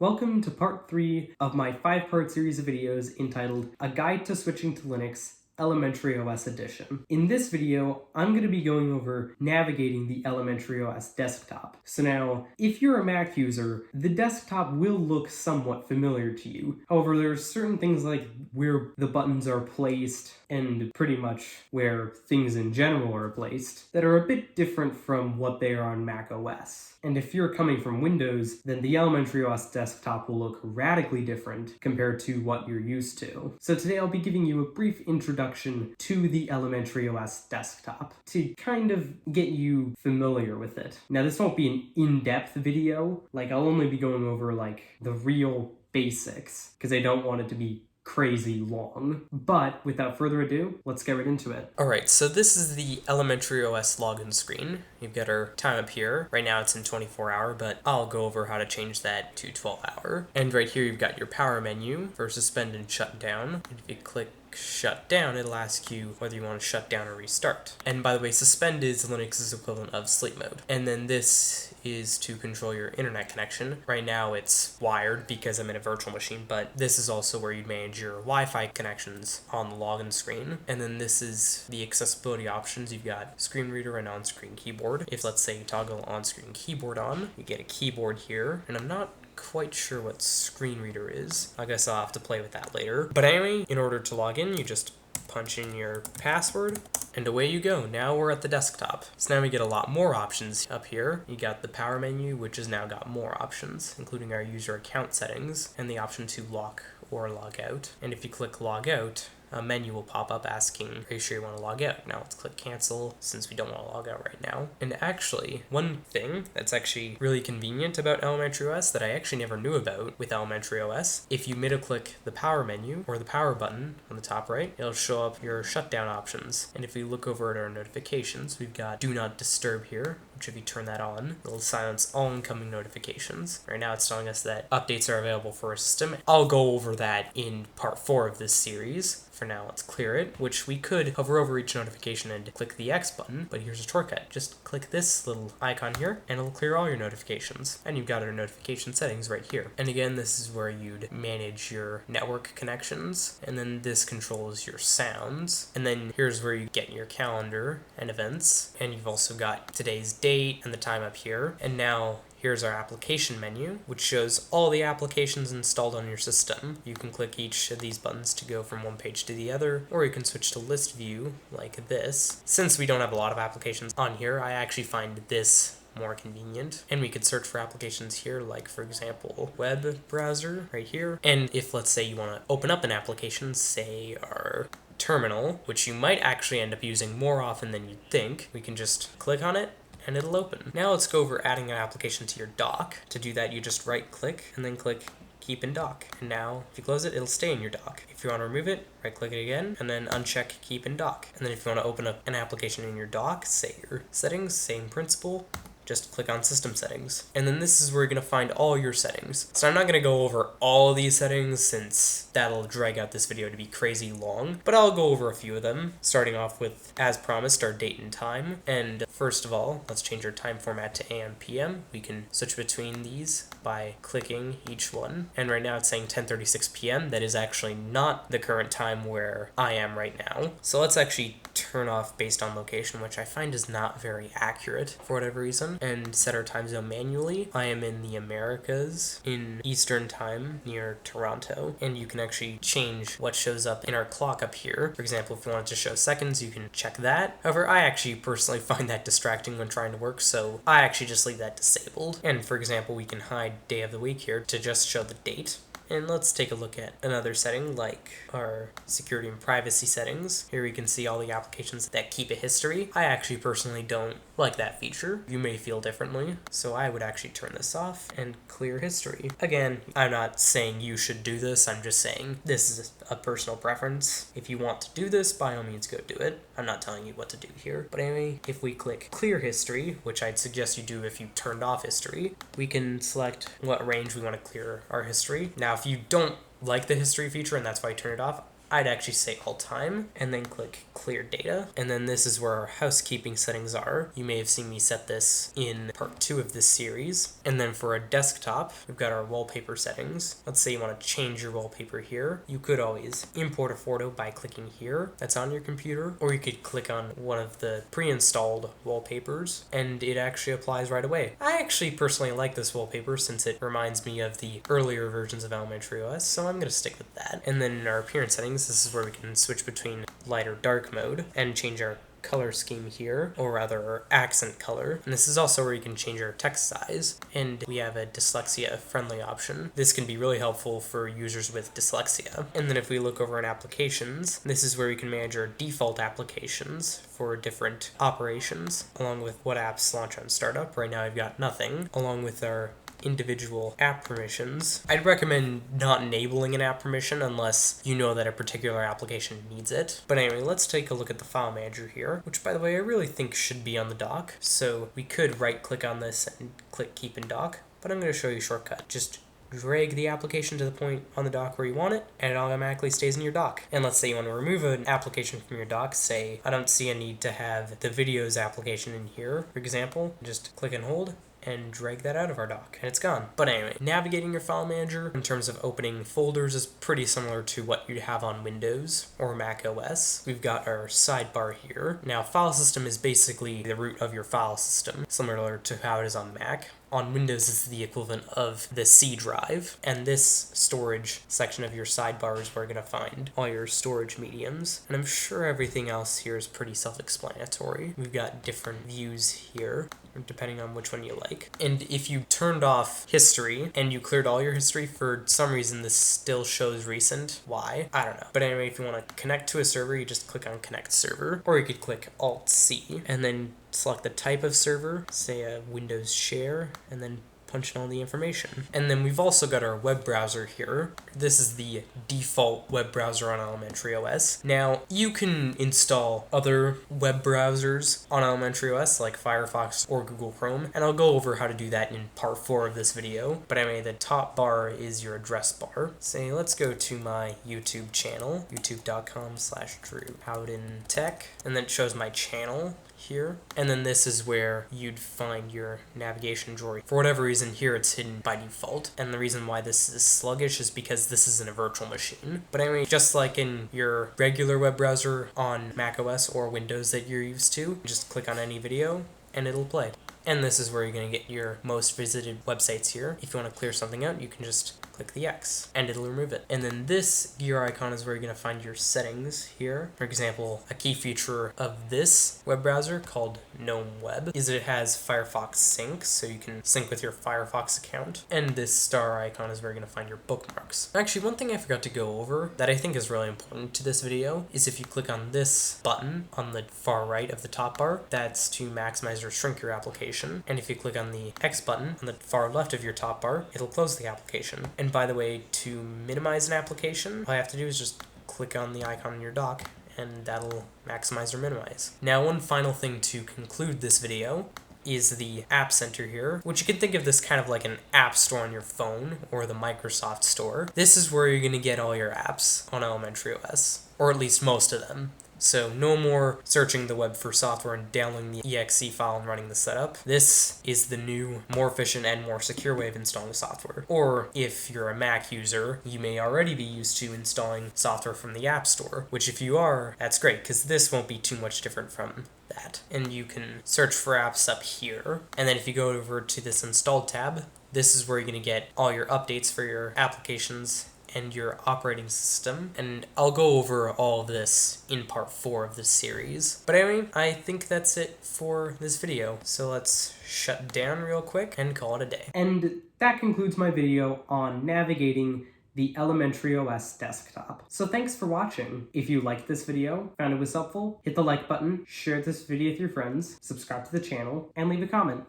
Welcome to part 3 of my 5-part series of videos entitled A Guide to Switching to Linux Elementary OS Edition. In this video, I'm going to be going over navigating the Elementary OS desktop. So now, if you're a Mac user, the desktop will look somewhat familiar to you. However, there are certain things like where the buttons are placed and pretty much where things in general are placed that are a bit different from what they are on macOS. And if you're coming from Windows, then the Elementary OS desktop will look radically different compared to what you're used to. So today I'll be giving you a brief introduction to the Elementary OS desktop to kind of get you familiar with it. Now this won't be an in-depth video, I'll only be going over the real basics because I don't want it to be crazy long. But without further ado, let's get right into it. Alright, so this is the Elementary OS login screen. You've got our time up here. Right now it's in 24-hour, but I'll go over how to change that to 12-hour. And right here you've got your power menu for suspend and shut down. And if you click shut down, it'll ask you whether you want to shut down or restart. And by the way, suspend is Linux's equivalent of sleep mode. And then this is to control your internet connection. Right now it's wired because I'm in a virtual machine, but this is also where you manage your Wi-Fi connections on the login screen. And then this is the accessibility options. You've got screen reader and on-screen keyboard. If let's say you toggle on-screen keyboard on, you get a keyboard here, and I'm not quite sure what screen reader is. I guess I'll have to play with that later. But anyway, in order to log in, you just punch in your password and away you go. Now we're at the desktop. So now we get a lot more options up here. You got the power menu, which has now got more options, including our user account settings and the option to lock or log out. And if you click log out, a menu will pop up asking, are you sure you want to log out? Now let's click cancel since we don't want to log out right now. And actually, one thing that's actually really convenient about Elementary OS that I actually never knew about with Elementary OS, if you middle click the power menu or the power button on the top right, it'll show up your shutdown options. And if we look over at our notifications, we've got do not disturb here, which if you turn that on, it'll silence all incoming notifications. Right now it's telling us that updates are available for our system. I'll go over that in part 4 of this series. For now, let's clear it, which we could hover over each notification and click the X button, but here's a shortcut. Just click this little icon here, and it'll clear all your notifications. And you've got our notification settings right here. And again, this is where you'd manage your network connections, and then this controls your sounds. And then here's where you get your calendar and events, and you've also got today's date and the time up here. And now here's our application menu, which shows all the applications installed on your system. You can click each of these buttons to go from one page to the other, or you can switch to list view like this. Since we don't have a lot of applications on here, I actually find this more convenient. And we could search for applications here, like for example, web browser right here. And if let's say you want to open up an application, say our terminal, which you might actually end up using more often than you'd think, we can just click on it and it'll open. Now let's go over adding an application to your dock. To do that, you just right click and then click keep in dock. And now if you close it, it'll stay in your dock. If you want to remove it, right click it again and then uncheck keep in dock. And then if you want to open up an application in your dock, say your settings, same principle. Just click on system settings. And then this is where you're going to find all your settings. So I'm not going to go over all these settings since that'll drag out this video to be crazy long, but I'll go over a few of them, starting off with, as promised, our date and time. And first of all, let's change our time format to AM PM. We can switch between these by clicking each one. And right now it's saying 10:36 PM. That is actually not the current time where I am right now. So let's actually turn off based on location, which I find is not very accurate for whatever reason, and set our time zone manually. I am in the Americas in Eastern time near Toronto, and you can actually change what shows up in our clock up here. For example, if you wanted to show seconds, you can check that. However, I actually personally find that distracting when trying to work, so I actually just leave that disabled. And for example, we can hide day of the week here to just show the date. And let's take a look at another setting like our security and privacy settings. Here we can see all the applications that keep a history. I actually personally don't like that feature. You may feel differently, so I would actually turn this off and clear history. Again, I'm not saying you should do this, I'm just saying this is a personal preference. If you want to do this, by all means go do it. I'm not telling you what to do here. But anyway, if we click clear history, which I'd suggest you do if you turned off history, we can select what range we want to clear our history. Now, if you don't like the history feature and that's why I turn it off, I'd actually say all time and then click clear data. And then this is where our housekeeping settings are. You may have seen me set this in part 2 of this series. And then for a desktop, we've got our wallpaper settings. Let's say you want to change your wallpaper here. You could always import a photo by clicking here that's on your computer, or you could click on one of the pre-installed wallpapers and it actually applies right away. I actually personally like this wallpaper since it reminds me of the earlier versions of Elementary OS, so I'm going to stick with that. And then in our appearance settings, this is where we can switch between light or dark mode and change our color scheme here, or rather our accent color. And this is also where you can change our text size, and we have a dyslexia friendly option. This can be really helpful for users with dyslexia. And then if we look over in applications, this is where we can manage our default applications for different operations, along with what apps launch on startup. Right now I've got nothing, along with our individual app permissions. I'd recommend not enabling an app permission unless you know that a particular application needs it. But anyway, let's take a look at the file manager here, which by the way I really think should be on the dock. So we could right click on this and click keep in dock, but I'm going to show you a shortcut. Just drag the application to the point on the dock where you want it, and it automatically stays in your dock. And let's say you want to remove an application from your dock. Say I don't see a need to have the videos application in here, for example. Just click and hold and drag that out of our dock, and it's gone. But anyway, navigating your file manager in terms of opening folders is pretty similar to what you'd have on Windows or Mac OS. We've got our sidebar here. Now, file system is basically the root of your file system, similar to how it is on Mac. On Windows, it's the equivalent of the C drive, and this storage section of your sidebar is where you're going to find all your storage mediums. And I'm sure everything else here is pretty self-explanatory. We've got different views here, depending on which one you like. And if you turned off history and you cleared all your history, for some reason this still shows recent. Why? I don't know. But anyway, if you want to connect to a server, you just click on connect server, or you could click Alt-C and then select the type of server, say a Windows share, and then punch in all the information. And then we've also got our web browser here. This is the default web browser on Elementary OS. Now, you can install other web browsers on Elementary OS like Firefox or Google Chrome, and I'll go over how to do that in part 4 of this video. But anyway, the top bar is your address bar. Say, let's go to my YouTube channel, youtube.com/DrewHowdenTech, and then it shows my channel here, and then this is where you'd find your navigation drawer. For whatever reason here it's hidden by default, and the reason why this is sluggish is because this isn't a virtual machine. But anyway, just like in your regular web browser on macOS or Windows that you're used to, just click on any video and it'll play. And this is where you're going to get your most visited websites here. If you want to clear something out, you can just click the X and it'll remove it. And then this gear icon is where you're going to find your settings here. For example, a key feature of this web browser called GNOME Web is that it has Firefox Sync, so you can sync with your Firefox account. And this star icon is where you're going to find your bookmarks. Actually, one thing I forgot to go over that I think is really important to this video is if you click on this button on the far right of the top bar, that's to maximize or shrink your application. And if you click on the X button on the far left of your top bar, it'll close the application. And by the way, to minimize an application, all you have to do is just click on the icon in your dock, and that'll maximize or minimize. Now, one final thing to conclude this video is the App Center here, which you can think of this kind of like an app store on your phone or the Microsoft Store. This is where you're going to get all your apps on Elementary OS, or at least most of them. So no more searching the web for software and downloading the exe file and running the setup. This is the new, more efficient and more secure way of installing software. Or if you're a Mac user, you may already be used to installing software from the App Store, which if you are, that's great, because this won't be too much different from that. And you can search for apps up here. And then if you go over to this Installed tab, this is where you're going to get all your updates for your applications and your operating system, and I'll go over all of this in part 4 of this series. But anyway, I think that's it for this video, so let's shut down real quick and call it a day. And that concludes my video on navigating the Elementary OS desktop. So thanks for watching. If you liked this video, found it was helpful, hit the like button, share this video with your friends, subscribe to the channel, and leave a comment.